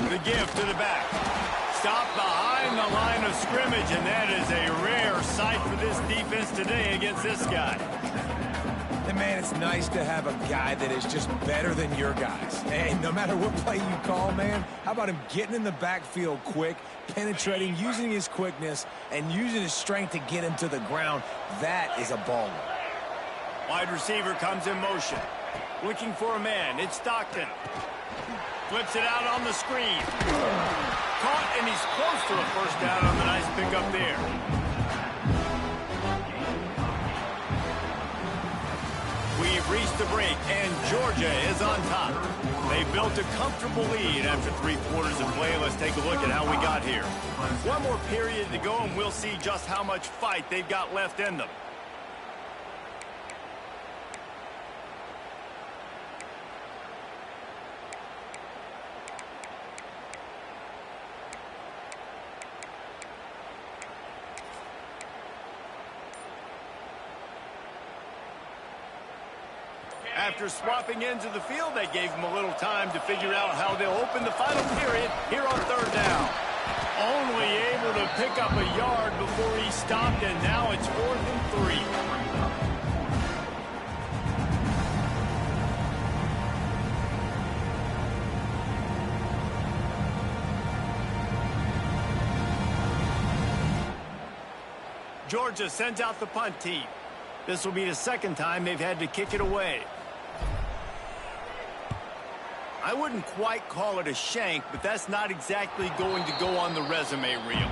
The give to the back. Stop behind the line of scrimmage, and that is a rare sight for this defense today against this guy. And man, it's nice to have a guy that is just better than your guys. Hey, no matter what play you call, man, how about him getting in the backfield quick, penetrating, using his quickness, and using his strength to get him to the ground? That is a baller. Wide receiver comes in motion. Looking for a man. It's Stockton. Flips it out on the screen. Caught, and he's close to a first down on the nice pickup there. We've reached the break, and Georgia is on top. They built a comfortable lead after 3 quarters of play. Let's take a look at how we got here. One more period to go, and we'll see just how much fight they've got left in them. After swapping ends of the field, they gave him a little time to figure out how they'll open the final period here on 3rd down. Only able to pick up a yard before he stopped, and now it's 4th and 3. Georgia sends out the punt team. This will be the 2nd time they've had to kick it away. I wouldn't quite call it a shank, but that's not exactly going to go on the resume reel.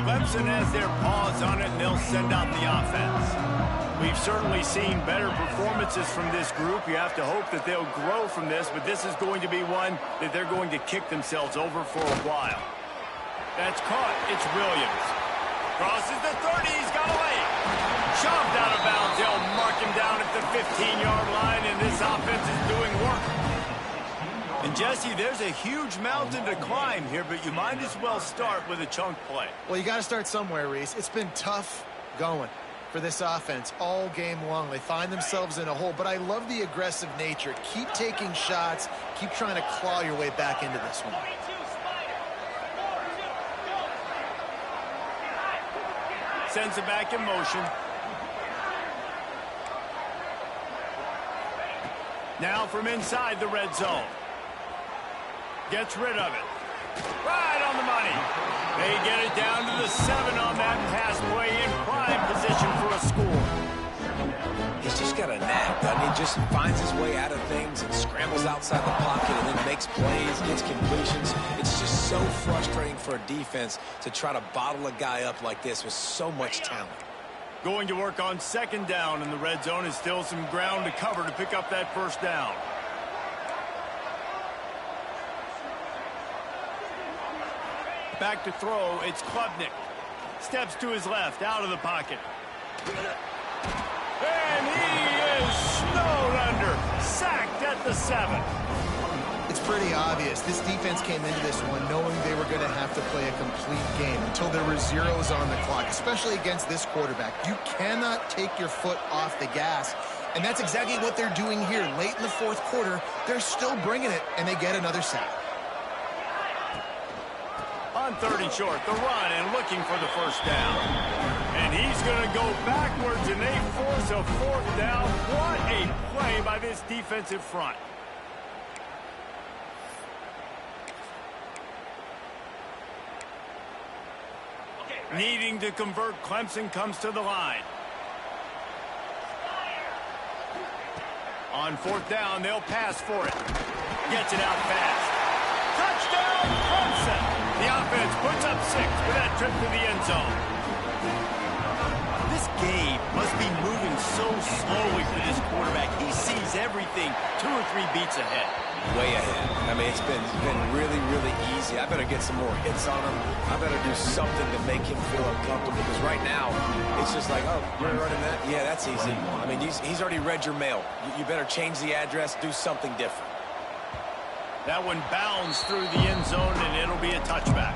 Clemson has their paws on it, and they'll send out the offense. We've certainly seen better performances from this group. You have to hope that they'll grow from this, but this is going to be one that they're going to kick themselves over for a while. That's caught. It's Williams. Crosses the 30. He's got away. Shoved out of bounds. They'll mark him down at the 15-yard line, and this offense is doing work. And, Jesse, there's a huge mountain to climb here, but you might as well start with a chunk play. Well, you got to start somewhere, Reese. It's been tough going for this offense all game long. They find themselves in a hole, but I love the aggressive nature. Keep taking shots. Keep trying to claw your way back into this one. Sends it back in motion. Now from inside the red zone. Gets rid of it. Right on the money. They get it down to the 7 on that pass play, in prime position for a score. He's just got a knack, doesn't he? Just finds his way out of things and scrambles outside the pocket and then makes plays, gets completions. It's just so frustrating for a defense to try to bottle a guy up like this with so much talent. Going to work on 2nd down in the red zone, is still some ground to cover to pick up that 1st down. Back to throw, it's Klubnik. Steps to his left, out of the pocket. And he is snowed under. Sacked at the 7. It's pretty obvious. This defense came into this one knowing they were going to have to play a complete game until there were zeros on the clock, especially against this quarterback. You cannot take your foot off the gas, and that's exactly what they're doing here. Late in the 4th quarter, they're still bringing it, and they get another sack. On 3rd and short, the run and looking for the 1st down. And he's going to go backwards, and they force a 4th down. What a play by this defensive front. Needing to convert, Clemson comes to the line. On 4th down, they'll pass for it. Gets it out fast. Touchdown, Clemson! The offense puts up 6 for that trip to the end zone. This game must be moving so slowly for this quarterback. He sees everything 2 or 3 beats ahead. Way ahead. I mean, it's been really, really easy. I better get some more hits on him. I better do something to make him feel uncomfortable, because right now, it's just like, oh, you're running that? Yeah, that's easy. I mean, he's already read your mail. You better change the address, do something different. That one bounds through the end zone, and it'll be a touchback.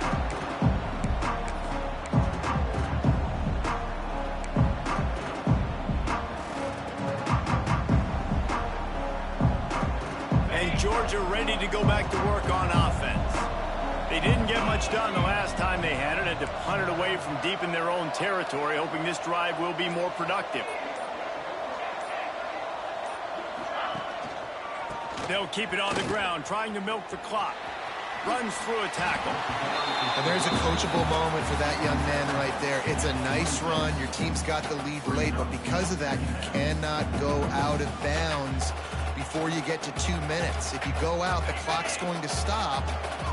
MaddenHeads are ready to go back to work on offense. They didn't get much done the last time they had it. Had to punt it away from deep in their own territory, hoping this drive will be more productive. They'll keep it on the ground, trying to milk the clock. Runs through a tackle. And there's a coachable moment for that young man right there. It's a nice run. Your team's got the lead late, but because of that, you cannot go out of bounds before you get to 2 minutes. If you go out, the clock's going to stop.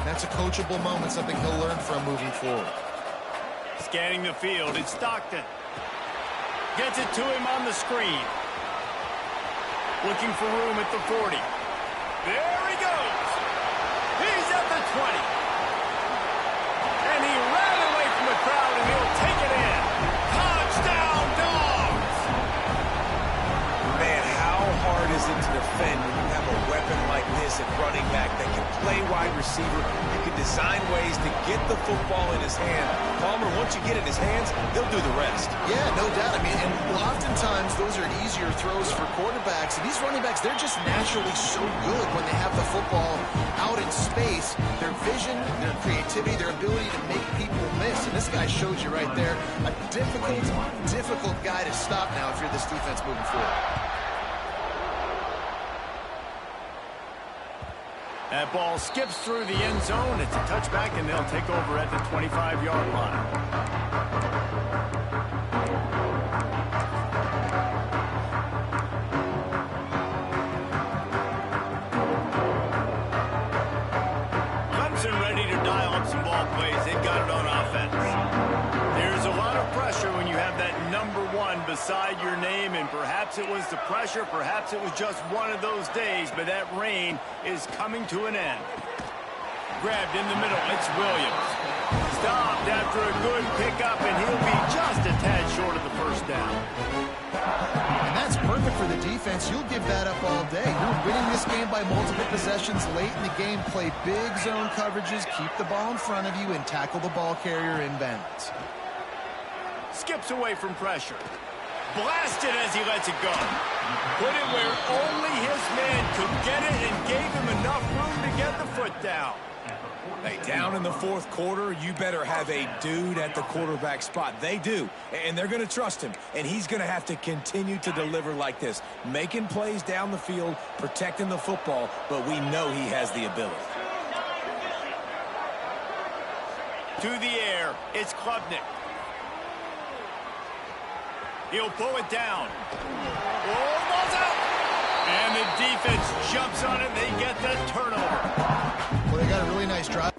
That's a coachable moment, something he'll learn from moving forward. Scanning the field, it's Stockton. Gets it to him on the screen. Looking for room at the 40. There he goes. He's at the 20. And he ran away from the crowd, and he'll take it in. Touchdown, Dogs! Man, how hard is it to defend when you have a weapon like this at running back that can play wide receiver? You can design ways to get the football in his hand. Palmer, once you get it in his hands, he'll do the rest. Yeah, no doubt. I mean, and oftentimes those are easier throws for quarterbacks. And these running backs, they're just naturally so good when they have the football out in space. Their vision, their creativity, their ability to make people miss. And this guy shows you right there a difficult guy to stop now if you're this defense moving forward. That ball skips through the end zone. It's a touchback, and they'll take over at the 25-yard line. Clemson ready to dial up some ball plays. They've got it on offense. There's a lot of pressure when you have that number 1 beside your name, and perhaps it was the pressure, perhaps it was just one of those days, but that reign is coming to an end. Grabbed in the middle, it's Williams. Stopped after a good pickup, and he'll be just a tad short of the first down. And that's perfect for the defense. You'll give that up all day. You're winning this game by multiple possessions late in the game. Play big zone coverages, keep the ball in front of you, and tackle the ball carrier in bounds. Skips away from pressure. Blasted as he lets it go. Put it where only his man could get it and gave him enough room to get the foot down. Hey, down in the fourth quarter, you better have a dude at the quarterback spot. They do, and they're going to trust him, and he's going to have to continue to deliver like this, making plays down the field, protecting the football, but we know he has the ability. To the air, it's Klubnik. He'll pull it down. Oh, ball's out! And the defense jumps on it. They get the turnover. Well, they got a really nice drive.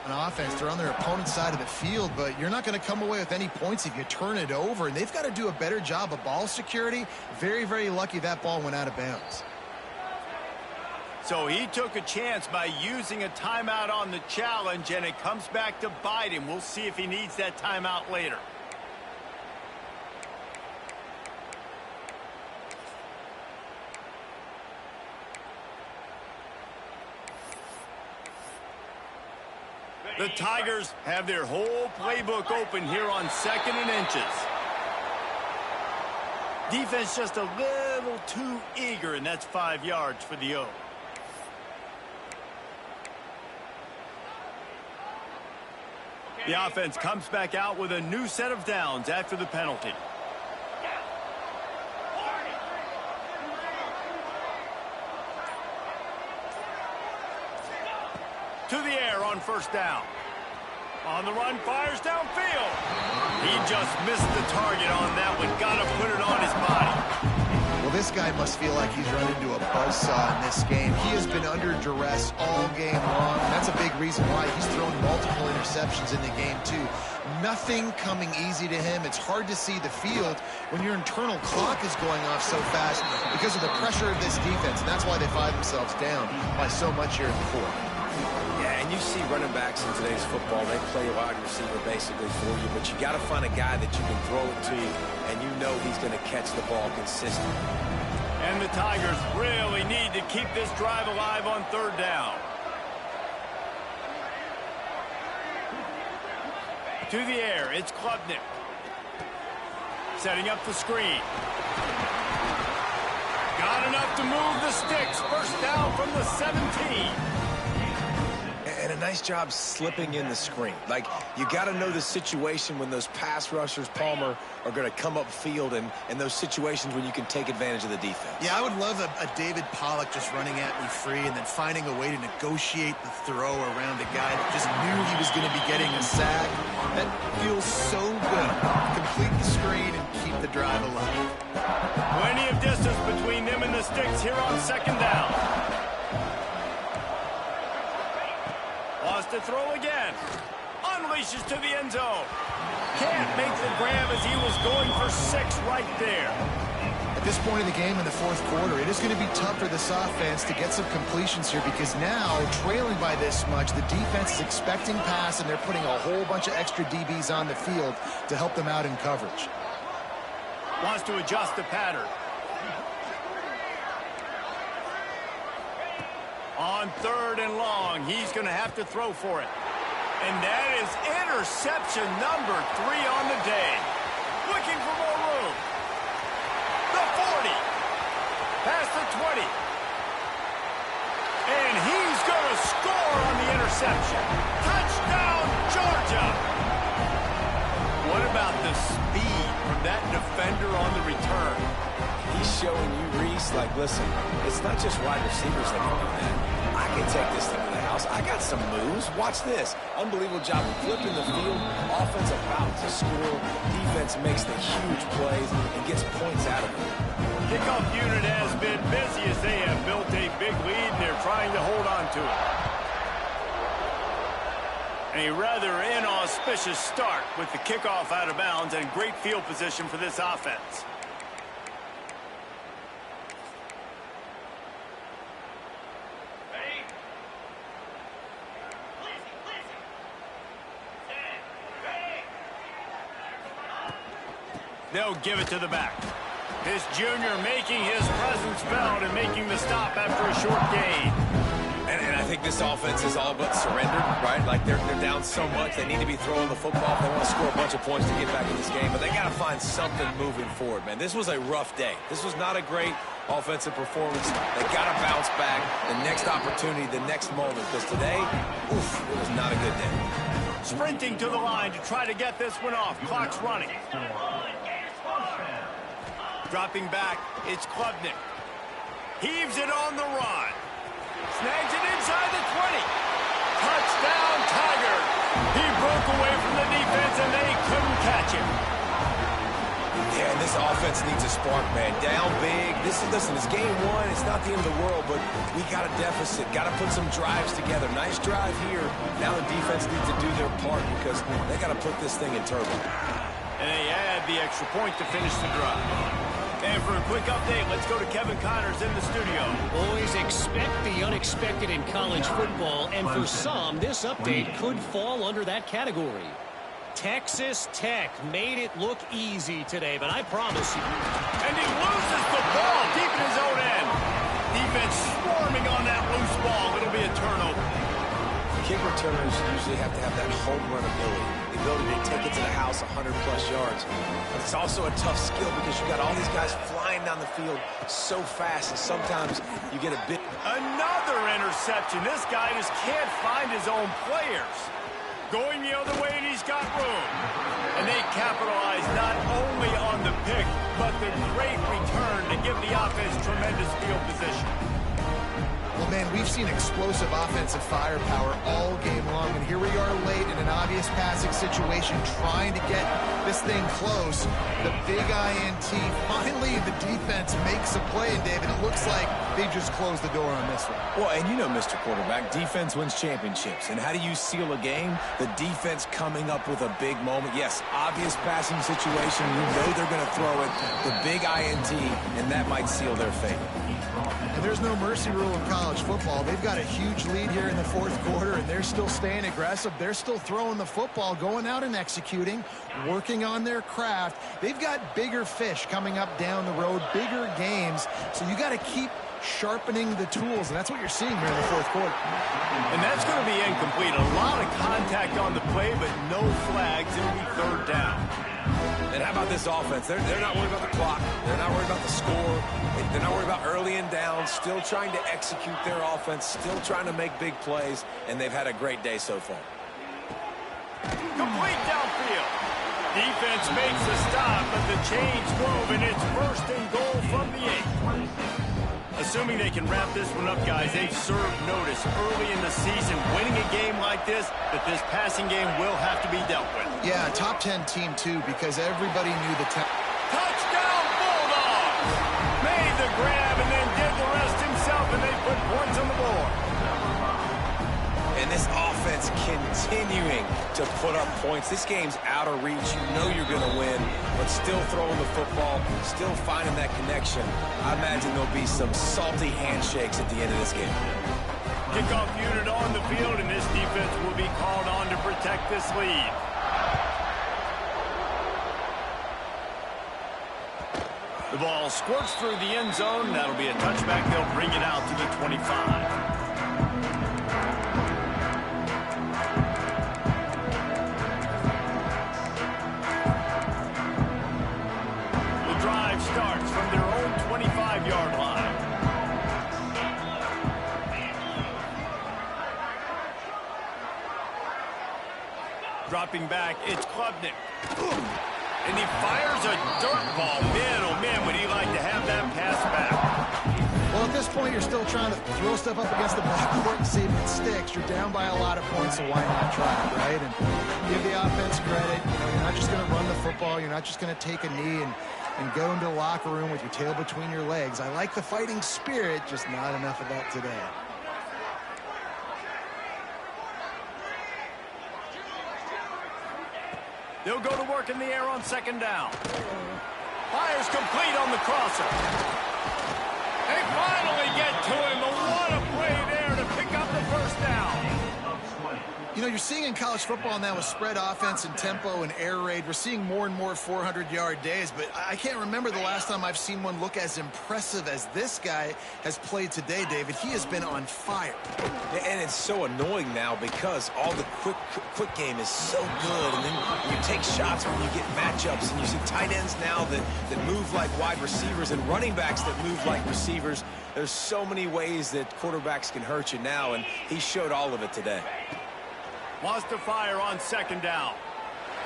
On offense, they're on their opponent's side of the field, but you're not going to come away with any points if you turn it over. And they've got to do a better job of ball security. Very, very lucky that ball went out of bounds. So he took a chance by using a timeout on the challenge, and it comes back to bite him. We'll see if he needs that timeout later. The Tigers have their whole playbook open here on 2nd and inches. Defense just a little too eager, and that's 5 yards for the O. The offense comes back out with a new set of downs after the penalty. To the air on first down. On the run, fires downfield. He just missed the target on that one. Got to put it on his body. Well, this guy must feel like he's run into a buzzsaw in this game. He has been under duress all game long, and that's a big reason why he's thrown multiple interceptions in the game, too. Nothing coming easy to him. It's hard to see the field when your internal clock is going off so fast because of the pressure of this defense, and that's why they find themselves down by so much here in the fourth. Yeah, and you see running backs in today's football, they play wide receiver basically for you, but you got to find a guy that you can throw it to, and you know he's going to catch the ball consistently. And the Tigers really need to keep this drive alive on third down. To the air, it's Klubnik. Setting up the screen. Got Not enough to move the sticks. First down from the 17. And a nice job slipping in the screen. Like, you got to know the situation when those pass rushers, Palmer, are going to come upfield, and those situations when you can take advantage of the defense. Yeah, I would love a David Pollock just running at me free and then finding a way to negotiate the throw around a guy that just knew he was going to be getting a sack. That feels so good. Complete the screen and keep the drive alive. Plenty of distance between them and the sticks here on second down. Lost to throw again. Unleashes to the end zone. Can't make the grab as he was going for 6 right there. At this point in the game in the fourth quarter, it is going to be tough for this offense to get some completions here because now, trailing by this much, the defense is expecting pass, and they're putting a whole bunch of extra DBs on the field to help them out in coverage. Wants to adjust the pattern. On 3rd and long, he's going to have to throw for it. And that is interception number 3 on the day. Looking for more room. The 40. Past the 20. And he's going to score on the interception. Touchdown, Georgia. What about the speed from that defender on the return? He's showing you, Reese, like, listen, it's not just wide receivers that can do that. I can take this thing to the house. I got some moves. Watch this. Unbelievable job of flipping the field. Offense about to score. Defense makes the huge plays and gets points out of it. Kickoff unit has been busy as they have built a big lead, and they're trying to hold on to it. A rather inauspicious start with the kickoff out of bounds and great field position for this offense. They'll give it to the back. This junior making his presence felt and making the stop after a short gain. And I think this offense is all but surrendered, right? Like, they're down so much. They need to be throwing the football if they want to score a bunch of points to get back in this game. But they got to find something moving forward, man. This was a rough day. This was not a great offensive performance. They got to bounce back the next opportunity, the next moment. Because today, oof, it was not a good day. Sprinting to the line to try to get this one off. Clock's running. Dropping back, it's Klubnik. Heaves it on the run. Snags it inside the 20. Touchdown, Tiger. He broke away from the defense, and they couldn't catch him. Yeah, and this offense needs a spark, man. Down big. Listen, it's game 1. It's not the end of the world, but we got a deficit. Got to put some drives together. Nice drive here. Now the defense needs to do their part because they got to put this thing in turbo. And they add the extra point to finish the drive. And for a quick update, let's go to Kevin Connors in the studio. Always expect the unexpected in college football, and for some, this update could fall under that category. Texas Tech made it look easy today, but I promise you. And he loses the ball deep in his own end. Defense swarming on that loose ball. It'll be a turnover. Kick returners usually have to have that home run ability. The ability to take it to the house 100-plus yards. But it's also a tough skill because you got all these guys flying down the field so fast, and sometimes you get a bit. Another interception. This guy just can't find his own players. Going the other way, and he's got room. And they capitalize not only on the pick, but the great return to give the offense tremendous field position. Well, man, we've seen explosive offensive firepower all game long, and here we are late in an obvious passing situation trying to get this thing close. The big INT, finally the defense makes a play, and David, it looks like they just closed the door on this one. Well, and you know, Mr. Quarterback, defense wins championships. And how do you seal a game? The defense coming up with a big moment. Yes, obvious passing situation. You know they're going to throw it. The big INT, and that might seal their fate. And there's no mercy rule in college football. They've got a huge lead here in the fourth quarter, and they're still staying aggressive. They're still throwing the football, going out and executing, working on their craft. They've got bigger fish coming up down the road, bigger games. So you got to keep sharpening the tools, and that's what you're seeing here in the fourth quarter. And that's going to be incomplete. A lot of contact on the play, but no flags. It'll be third down. And how about this offense? They're not worried about the clock. They're not worried about the score. They're not worried about early and down. Still trying to execute their offense. Still trying to make big plays. And they've had a great day so far. Complete downfield. Defense makes the stop, but the chains move, and it's first and goal from the 8. Assuming they can wrap this one up, guys, they've served notice early in the season. Winning a game like this, that this passing game will have to be dealt with. Yeah, top 10 team, too, because everybody knew the Touchdown, Bulldogs! Made the grab and then did the rest himself, and they put points on the board. And this offense continuing to put up points. This game's out of reach. You know you're going to win, but still throwing the football, still finding that connection. I imagine there'll be some salty handshakes at the end of this game. Kickoff unit on the field, and this defense will be called on to protect this lead. The ball squirts through the end zone. That'll be a touchback. They'll bring it out to the 25. Starts from their own 25-yard line. Dropping back, it's Klubnik. And he fires a dirt ball. Man, oh man, would he like to have that pass back. Well, at this point, you're still trying to throw stuff up against the backcourt and see if it sticks. You're down by a lot of points, so why not try it, right? And give the offense credit. You know, you're not just going to run the football. You're not just going to take a knee and go into the locker room with your tail between your legs. I like the fighting spirit, just not enough of that today. They'll go to work in the air on second down. Fires complete on the crosser. They finally get to him. What a play there to pick up the first down. You know, you're seeing in college football now with spread offense and tempo and air raid, we're seeing more and more 400-yard days, but I can't remember the last time I've seen one look as impressive as this guy has played today, David. He has been on fire. And it's so annoying now because all the quick game is so good, and then you take shots when you get matchups, and you see tight ends now that move like wide receivers and running backs that move like receivers. There's so many ways that quarterbacks can hurt you now, and he showed all of it today. Wants to fire on second down.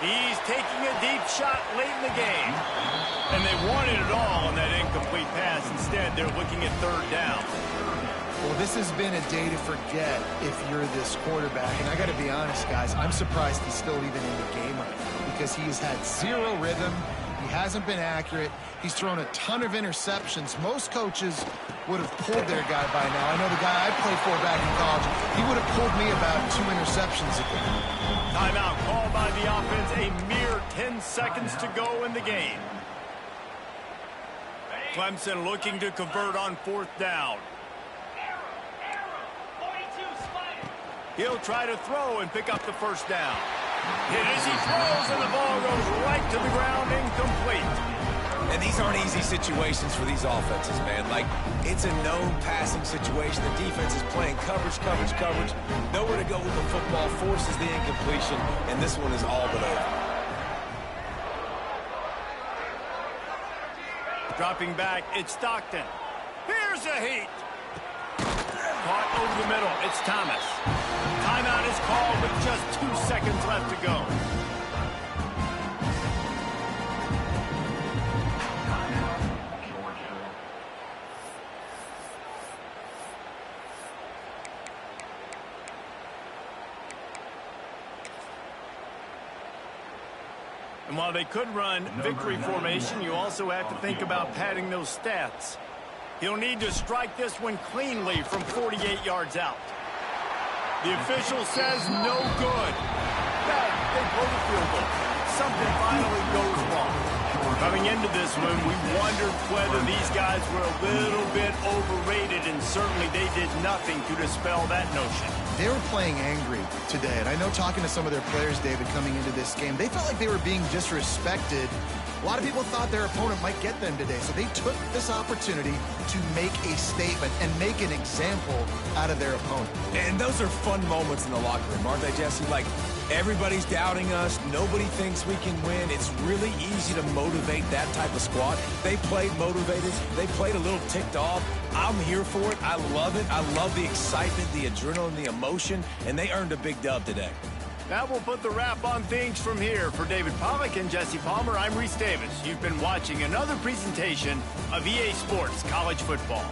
He's taking a deep shot late in the game. And they wanted it all on that incomplete pass. Instead, they're looking at third down. Well, this has been a day to forget if you're this quarterback. And I got to be honest, guys, I'm surprised he's still even in the game right now because he has had zero rhythm. He hasn't been accurate. He's thrown a ton of interceptions. Most coaches would have pulled their guy by now. I know the guy I played for back in college, he would have pulled me about 2 interceptions ago. Timeout called by the offense. A mere 10 seconds to go in the game. Clemson looking to convert on fourth down. He'll try to throw and pick up the first down. Hit as he throws, and the ball goes right to the ground, incomplete. And these aren't easy situations for these offenses, man. Like, it's a known passing situation. The defense is playing coverage. Nowhere to go with the football, forces the incompletion, and this one is all but over. Dropping back, it's Stockton. Here's a heat. Caught over the middle, it's Thomas. Timeout is called with just 2 seconds left to go. And while they could run victory formation, you also have to think about padding those stats. He'll need to strike this one cleanly from 48 yards out. The official says no good. They blow the field goal. Something finally goes wrong. Coming into this one, we wondered whether these guys were a little bit overrated, and certainly they did nothing to dispel that notion. They were playing angry today, and I know talking to some of their players, David, coming into this game, they felt like they were being disrespected. A lot of people thought their opponent might get them today, so they took this opportunity to make a statement and make an example out of their opponent. And those are fun moments in the locker room, aren't they, Jesse? Like, everybody's doubting us. Nobody thinks we can win. It's really easy to motivate that type of squad. They played motivated. They played a little ticked off. I'm here for it. I love it. I love the excitement, the adrenaline, the emotion, and they earned a big dub today. That will put the wrap on things from here. For David Pollack and Jesse Palmer, I'm Reese Davis. You've been watching another presentation of EA Sports College Football.